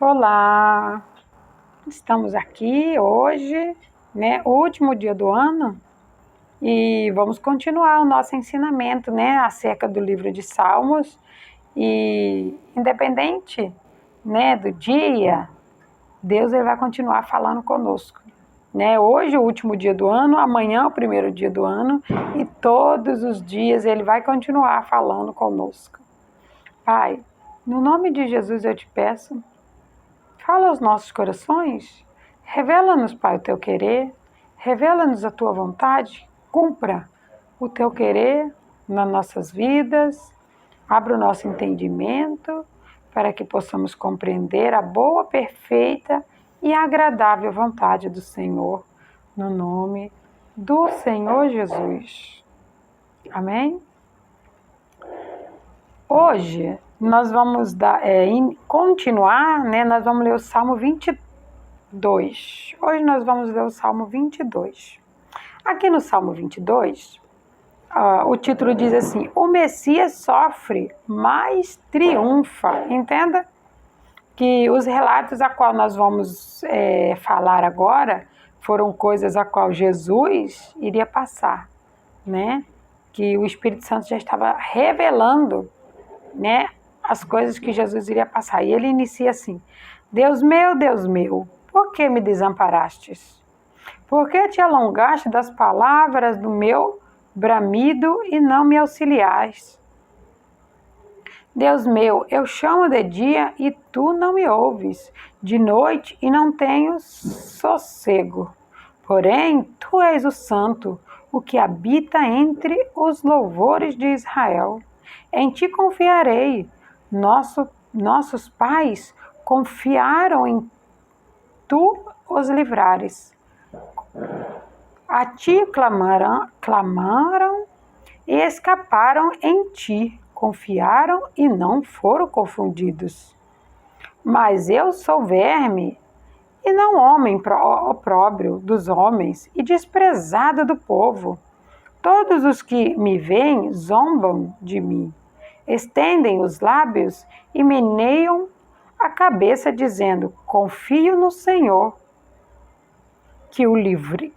Olá, estamos aqui hoje, último dia do ano, e vamos continuar o nosso ensinamento, acerca do livro de Salmos. E independente, do dia, Deus ele vai continuar falando conosco, Hoje, o último dia do ano, amanhã, o primeiro dia do ano, e todos os dias ele vai continuar falando conosco. Pai, no nome de Jesus eu te peço, fala aos nossos corações, revela-nos, Pai, o teu querer, revela-nos a tua vontade, cumpra o teu querer nas nossas vidas, abra o nosso entendimento para que possamos compreender a boa, perfeita e agradável vontade do Senhor, no nome do Senhor Jesus. Amém? Hoje nós vamos continuar, nós vamos ler o Salmo 22. Hoje nós vamos ler o Salmo 22. Aqui no Salmo 22, o título diz assim: o Messias sofre, mas triunfa. Entenda que os relatos a qual nós vamos falar agora foram coisas a qual Jesus iria passar, que o Espírito Santo já estava revelando, as coisas que Jesus iria passar. E ele inicia assim: Deus meu, por que me desamparastes? Por que te alongaste das palavras do meu bramido e não me auxiliais? Deus meu, eu chamo de dia e tu não me ouves, de noite e não tenho sossego. Porém, tu és o santo, o que habita entre os louvores de Israel. Em ti confiarei. Nossos pais confiaram em tu os livrares. A ti clamaram e escaparam em ti. Confiaram e não foram confundidos. Mas eu sou verme e não homem opróbrio dos homens e desprezado do povo. Todos os que me veem zombam de mim, estendem os lábios e meneiam a cabeça, dizendo: confio no Senhor, que o livre,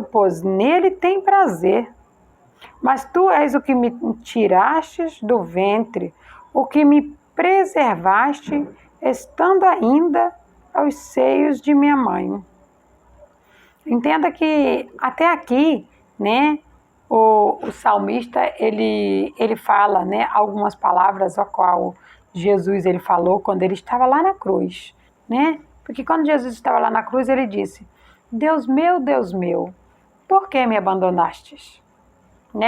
pois nele tem prazer. Mas tu és o que me tirastes do ventre, o que me preservaste, estando ainda aos seios de minha mãe. Entenda que até aqui, o salmista, ele fala, algumas palavras a qual Jesus ele falou quando ele estava lá na cruz, Porque quando Jesus estava lá na cruz, ele disse: Deus meu, por que me abandonastes?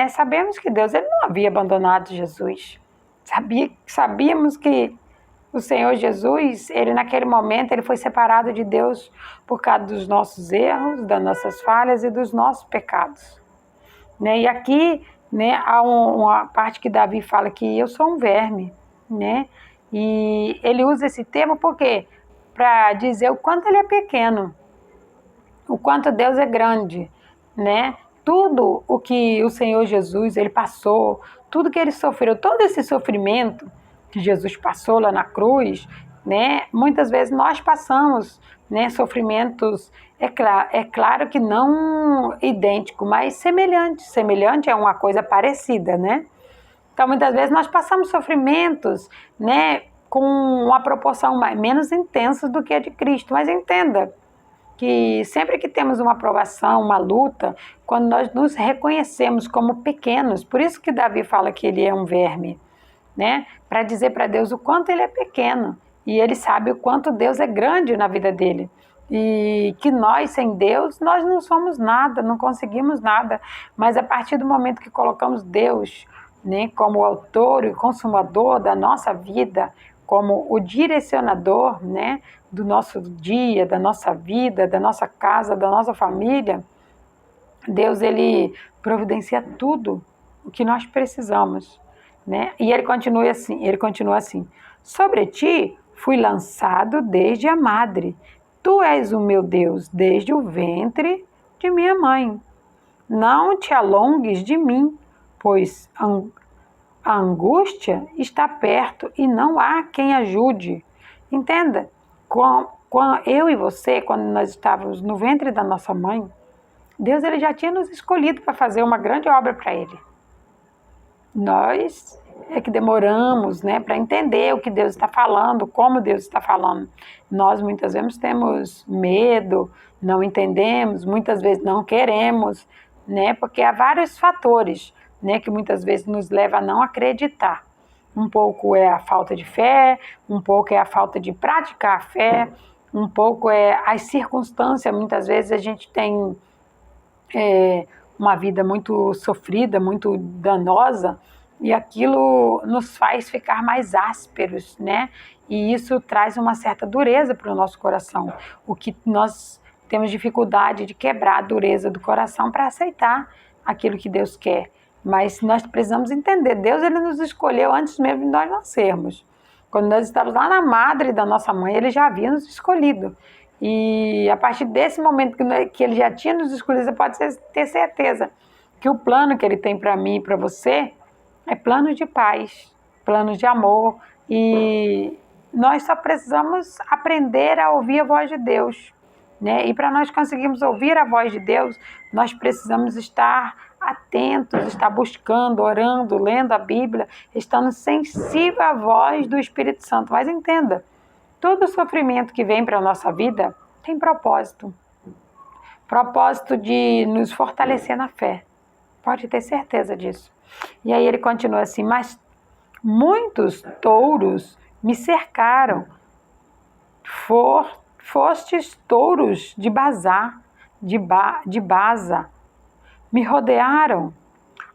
Sabemos que Deus ele não havia abandonado Jesus. Sabíamos que o Senhor Jesus, ele naquele momento, ele foi separado de Deus por causa dos nossos erros, das nossas falhas e dos nossos pecados. E aqui, há uma parte que Davi fala que eu sou um verme, E ele usa esse termo porque para dizer o quanto ele é pequeno, o quanto Deus é grande, Tudo o que o Senhor Jesus ele passou, tudo que ele sofreu, todo esse sofrimento que Jesus passou lá na cruz, muitas vezes nós passamos, sofrimentos, é claro que não idêntico, mas semelhante. Semelhante é uma coisa parecida, Então, muitas vezes nós passamos sofrimentos, com uma proporção menos intensa do que a de Cristo, mas entenda que sempre que temos uma provação, uma luta, quando nós nos reconhecemos como pequenos, por isso que Davi fala que ele é um verme, Para dizer para Deus o quanto ele é pequeno, e ele sabe o quanto Deus é grande na vida dele, e que nós, sem Deus, nós não somos nada, não conseguimos nada, mas a partir do momento que colocamos Deus, como o autor e consumador da nossa vida, como o direcionador, do nosso dia, da nossa vida, da nossa casa, da nossa família, Deus, ele providencia tudo o que nós precisamos, E ele continua assim: sobre ti fui lançado desde a madre, tu és o meu Deus desde o ventre de minha mãe. Não te alongues de mim, pois a angústia está perto e não há quem ajude. Entenda, eu e você, quando nós estávamos no ventre da nossa mãe, Deus ele já tinha nos escolhido para fazer uma grande obra para Ele. Nós é que demoramos, né, para entender o que Deus está falando, como Deus está falando. Nós muitas vezes temos medo, não entendemos, muitas vezes não queremos, né, porque há vários fatores, né, que muitas vezes nos leva a não acreditar. Um pouco é a falta de fé, um pouco é a falta de praticar a fé, um pouco é as circunstâncias. Muitas vezes a gente tem uma vida muito sofrida, muito danosa, e aquilo nos faz ficar mais ásperos, né? E isso traz uma certa dureza para o nosso coração, o que nós temos dificuldade de quebrar a dureza do coração para aceitar aquilo que Deus quer. Mas nós precisamos entender, Deus ele nos escolheu antes mesmo de nós nascermos. Quando nós estávamos lá na madre da nossa mãe, ele já havia nos escolhido. E a partir desse momento que ele já tinha nos escolhido, você pode ter certeza que o plano que ele tem para mim e para você é plano de paz, plano de amor. E nós só precisamos aprender a ouvir a voz de Deus, né? E para nós conseguirmos ouvir a voz de Deus, nós precisamos estar atentos, estar buscando, orando, lendo a Bíblia, estando sensível à voz do Espírito Santo. Mas entenda, todo sofrimento que vem para a nossa vida tem propósito. Propósito de nos fortalecer na fé. Pode ter certeza disso. E aí ele continua assim, mas muitos touros me cercaram. Fostes touros de Bazá, de Baza. Me rodearam.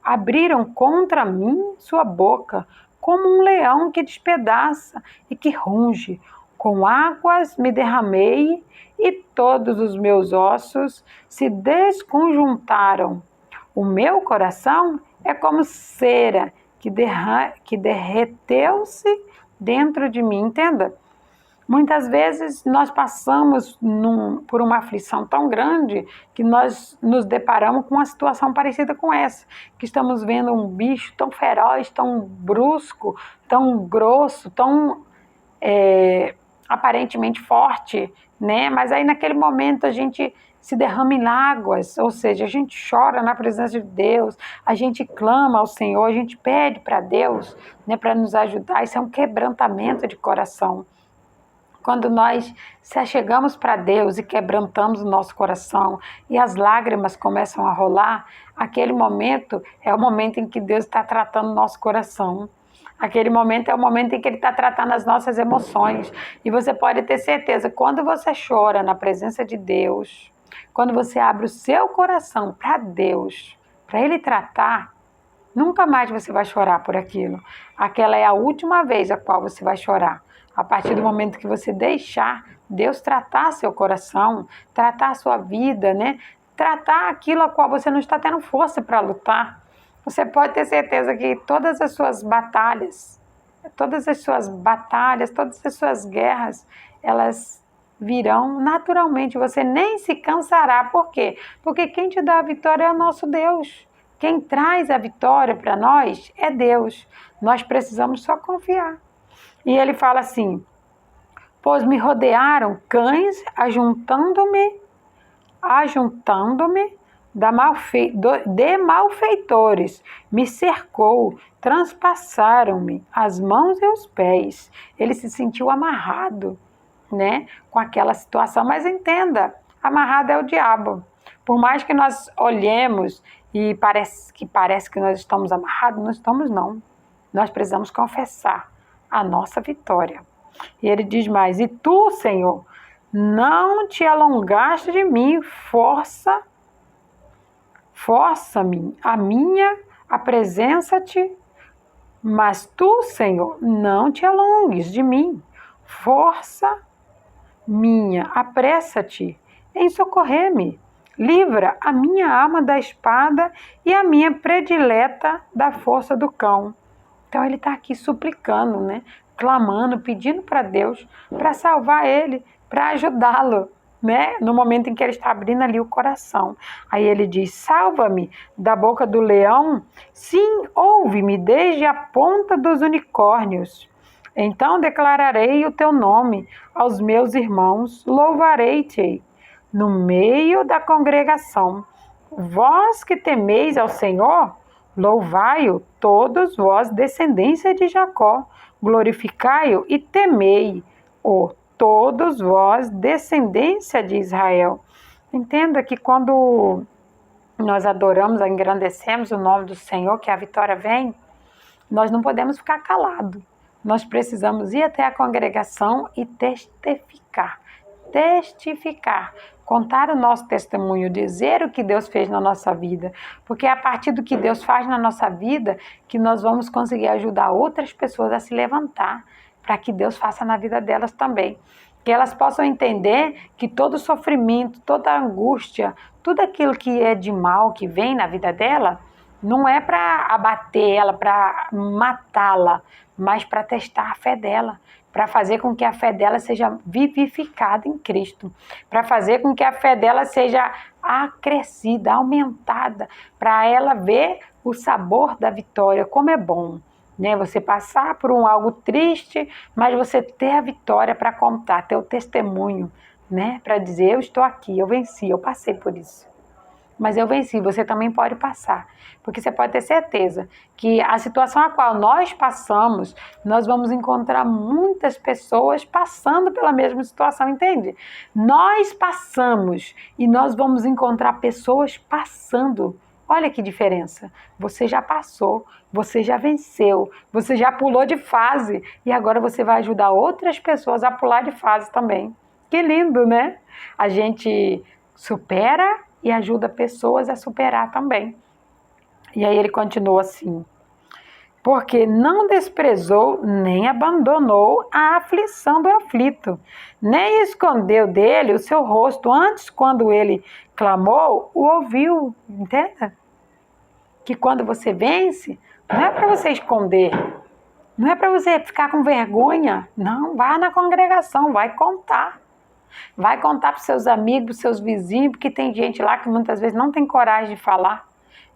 Abriram contra mim sua boca, como um leão que despedaça e que runge. Com águas me derramei e todos os meus ossos se desconjuntaram. O meu coração é como cera que derreteu-se dentro de mim. Entenda? Muitas vezes nós passamos por uma aflição tão grande que nós nos deparamos com uma situação parecida com essa, que estamos vendo um bicho tão feroz, tão brusco, tão grosso, tão aparentemente forte, né? Mas aí naquele momento a gente se derrama em águas, ou seja, a gente chora na presença de Deus, a gente clama ao Senhor, a gente pede para Deus, né, para nos ajudar. Isso é um quebrantamento de coração. Quando nós se achegamos para Deus e quebrantamos o nosso coração e as lágrimas começam a rolar, aquele momento é o momento em que Deus está tratando o nosso coração. Aquele momento é o momento em que Ele está tratando as nossas emoções. E você pode ter certeza, quando você chora na presença de Deus, quando você abre o seu coração para Deus, para Ele tratar, nunca mais você vai chorar por aquilo. Aquela é a última vez a qual você vai chorar. A partir do momento que você deixar Deus tratar seu coração, tratar a sua vida, né? Tratar aquilo a qual você não está tendo força para lutar, você pode ter certeza que todas as suas batalhas, todas as suas guerras, elas virão naturalmente. Você nem se cansará. Por quê? Porque quem te dá a vitória é o nosso Deus. Quem traz a vitória para nós é Deus. Nós precisamos só confiar. E ele fala assim, pois me rodearam cães ajuntando-me de malfeitores, me cercou, transpassaram-me as mãos e os pés. Ele se sentiu amarrado, né, com aquela situação. Mas entenda, amarrado é o diabo. Por mais que nós olhemos e parece que nós estamos amarrados, não estamos não. Nós precisamos confessar a nossa vitória. E ele diz mais, e tu, Senhor, não te alongaste de mim, força-me, apresenta-te, mas tu, Senhor, não te alongues de mim, força minha, apressa-te em socorrer-me, livra a minha alma da espada e a minha predileta da força do cão. Então ele está aqui suplicando, né? Clamando, pedindo para Deus para salvar ele, para ajudá-lo, né? No momento em que ele está abrindo ali o coração. Aí ele diz, salva-me da boca do leão, sim, ouve-me desde a ponta dos unicórnios. Então declararei o teu nome aos meus irmãos, louvarei-te no meio da congregação. Vós que temeis ao Senhor, louvai-o, todos vós, descendência de Jacó, glorificai-o e temei-o, todos vós, descendência de Israel. Entenda que quando nós adoramos, engrandecemos o nome do Senhor, que a vitória vem, nós não podemos ficar calados. Nós precisamos ir até a congregação e testificar, contar o nosso testemunho, dizer o que Deus fez na nossa vida, porque é a partir do que Deus faz na nossa vida que nós vamos conseguir ajudar outras pessoas a se levantar, para que Deus faça na vida delas também. Que elas possam entender que todo sofrimento, toda angústia, tudo aquilo que é de mal que vem na vida dela, não é para abater ela, para matá-la, mas para testar a fé dela, para fazer com que a fé dela seja vivificada em Cristo, para fazer com que a fé dela seja acrescida, aumentada, para ela ver o sabor da vitória, como é bom, né? Você passar por algo triste, mas você ter a vitória para contar, ter o testemunho, né? Para dizer, eu estou aqui, eu venci, eu passei por isso. Mas eu venci, você também pode passar, porque você pode ter certeza que a situação a qual nós passamos, nós vamos encontrar muitas pessoas passando pela mesma situação, entende? Nós passamos e nós vamos encontrar pessoas passando. Olha que diferença, você já passou, você já venceu, você já pulou de fase e agora você vai ajudar outras pessoas a pular de fase também. Que lindo, né? A gente supera e ajuda pessoas a superar também. E aí ele continua assim: porque não desprezou nem abandonou a aflição do aflito, nem escondeu dele o seu rosto, antes quando ele clamou, o ouviu. Entenda? Que quando você vence, não é para você esconder, não é para você ficar com vergonha, não, vá na congregação, vai contar. Vai contar para os seus amigos, para os seus vizinhos, porque tem gente lá que muitas vezes não tem coragem de falar.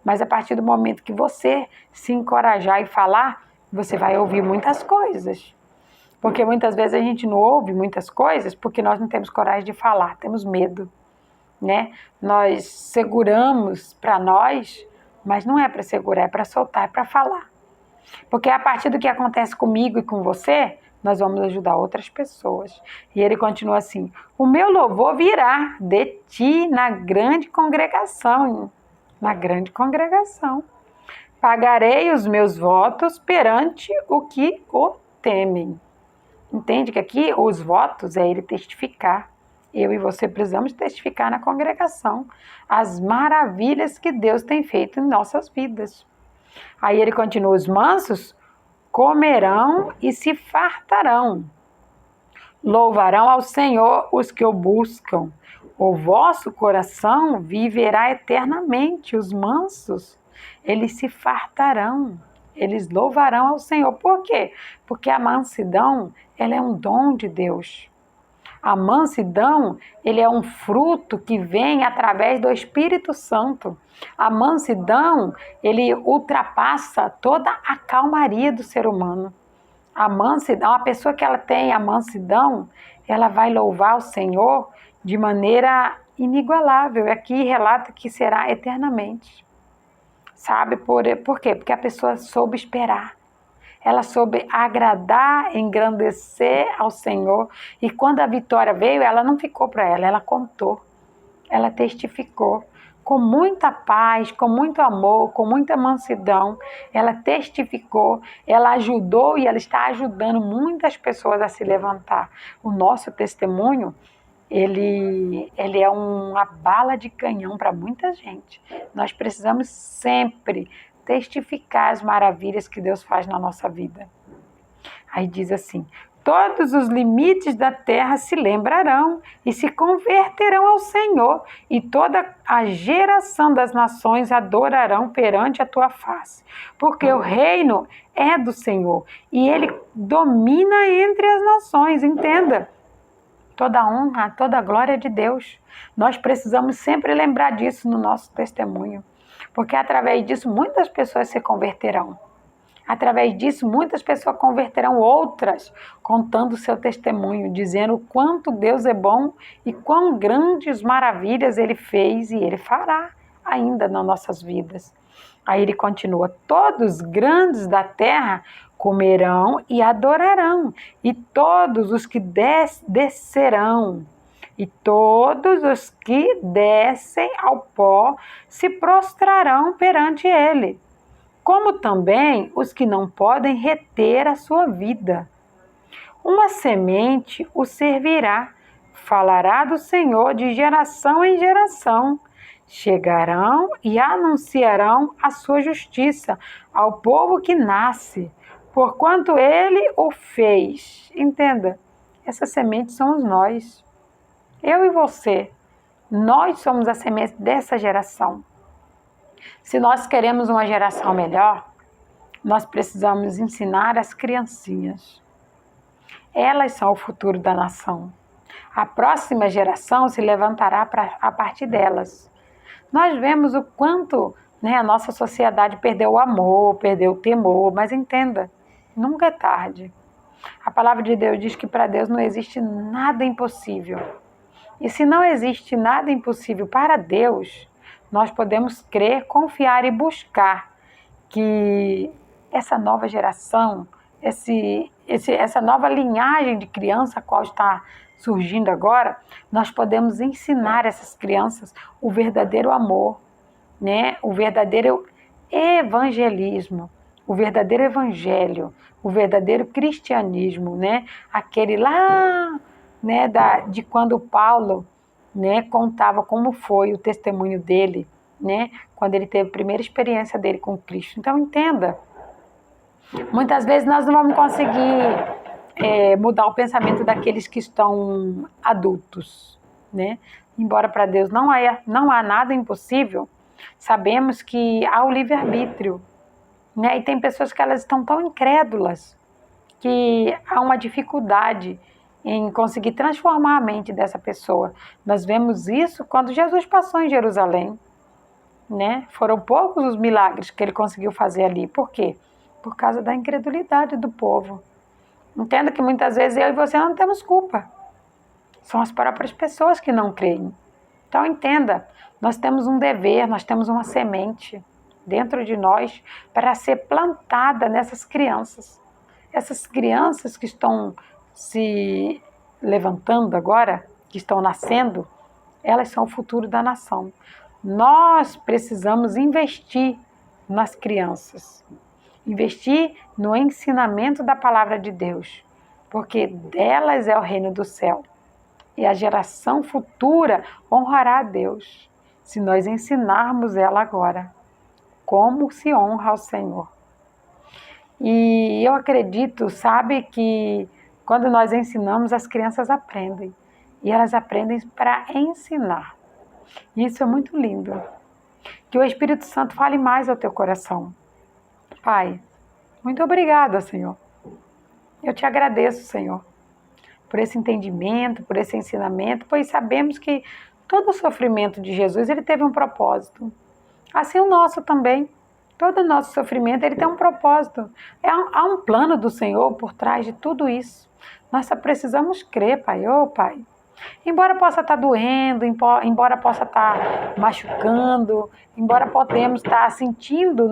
Mas a partir do momento que você se encorajar e falar, você vai ouvir muitas coisas. Porque muitas vezes a gente não ouve muitas coisas porque nós não temos coragem de falar, temos medo, né? Nós seguramos para nós, mas não é para segurar, é para soltar, é para falar. Porque a partir do que acontece comigo e com você, nós vamos ajudar outras pessoas. E ele continua assim: o meu louvor virá de ti na grande congregação. Na grande congregação. Pagarei os meus votos perante o que o temem. Entende que aqui os votos é ele testificar. Eu e você precisamos testificar na congregação as maravilhas que Deus tem feito em nossas vidas. Aí ele continua: os mansos comerão e se fartarão. Louvarão ao Senhor os que o buscam. O vosso coração viverá eternamente. Os mansos, eles se fartarão. Eles louvarão ao Senhor. Por quê? Porque a mansidão, ela é um dom de Deus. A mansidão, ele é um fruto que vem através do Espírito Santo. A mansidão, ele ultrapassa toda a calmaria do ser humano. A mansidão, a pessoa que ela tem a mansidão, ela vai louvar o Senhor de maneira inigualável. E aqui relata que será eternamente. Sabe por quê? Porque a pessoa soube esperar. Ela soube agradar, engrandecer ao Senhor. E quando a vitória veio, ela não ficou para ela, ela contou. Ela testificou. Com muita paz, com muito amor, com muita mansidão, ela testificou, ela ajudou e ela está ajudando muitas pessoas a se levantar. O nosso testemunho, ele é uma bala de canhão para muita gente. Nós precisamos sempre testificar as maravilhas que Deus faz na nossa vida. Aí diz assim: todos os limites da terra se lembrarão e se converterão ao Senhor, e toda a geração das nações adorarão perante a tua face, porque o reino é do Senhor e ele domina entre as nações. Entenda, toda honra, toda glória é de Deus. Nós precisamos sempre lembrar disso no nosso testemunho, porque através disso muitas pessoas se converterão. Através disso, muitas pessoas converterão outras, contando o seu testemunho, dizendo o quanto Deus é bom e quão grandes maravilhas Ele fez e Ele fará ainda nas nossas vidas. Aí ele continua: todos os grandes da terra comerão e adorarão, e todos os que descerão, e todos os que descem ao pó se prostrarão perante ele, como também os que não podem reter a sua vida. Uma semente o servirá, falará do Senhor de geração em geração. Chegarão e anunciarão a sua justiça ao povo que nasce, porquanto ele o fez. Entenda, essas sementes somos nós, eu e você. Nós somos a semente dessa geração. Se nós queremos uma geração melhor, nós precisamos ensinar as criancinhas. Elas são o futuro da nação. A próxima geração se levantará a partir delas. Nós vemos o quanto, a nossa sociedade perdeu o amor, perdeu o temor, mas entenda, nunca é tarde. A palavra de Deus diz que para Deus não existe nada impossível. E se não existe nada impossível para Deus, nós podemos crer, confiar e buscar que essa nova geração, essa nova linhagem de criança a qual está surgindo agora, nós podemos ensinar essas crianças o verdadeiro amor, o verdadeiro evangelismo, o verdadeiro evangelho, o verdadeiro cristianismo, aquele lá, de quando Paulo, contava como foi o testemunho dele, quando ele teve a primeira experiência dele com Cristo. Então entenda, muitas vezes nós não vamos conseguir mudar o pensamento daqueles que estão adultos, Embora para Deus não há nada impossível, sabemos que há o livre-arbítrio, E tem pessoas que elas estão tão incrédulas que há uma dificuldade em conseguir transformar a mente dessa pessoa. Nós vemos isso quando Jesus passou em Jerusalém, Foram poucos os milagres que ele conseguiu fazer ali. Por quê? Por causa da incredulidade do povo. Entenda que muitas vezes eu e você não temos culpa. São as próprias pessoas que não creem. Então entenda, nós temos um dever, nós temos uma semente dentro de nós para ser plantada nessas crianças. Essas crianças que estão se levantando agora, que estão nascendo, elas são o futuro da nação. Nós precisamos investir nas crianças. Investir no ensinamento da palavra de Deus, porque delas é o reino do céu. E a geração futura honrará a Deus, se nós ensinarmos ela agora, como se honra ao Senhor. E eu acredito, sabe, que quando nós ensinamos, as crianças aprendem. E elas aprendem para ensinar. Isso é muito lindo. Que o Espírito Santo fale mais ao teu coração. Pai, muito obrigada, Senhor. Eu te agradeço, Senhor, por esse entendimento, por esse ensinamento, pois sabemos que todo o sofrimento de Jesus, ele teve um propósito. Assim o nosso também. Todo o nosso sofrimento, ele tem um propósito. Há um plano do Senhor por trás de tudo isso. Nós só precisamos crer, Pai. Pai. Embora possa estar doendo, embora possa estar machucando, embora podemos estar sentindo,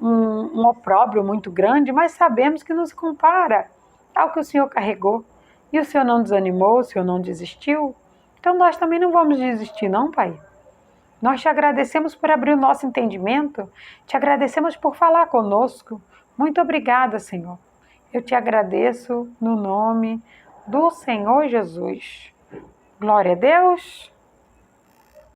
um opróbrio muito grande, mas sabemos que nos compara ao que o Senhor carregou. E o Senhor não desanimou, o Senhor não desistiu. Então nós também não vamos desistir, não, Pai. Nós te agradecemos por abrir o nosso entendimento, te agradecemos por falar conosco. Muito obrigada, Senhor. Eu te agradeço no nome do Senhor Jesus. Glória a Deus.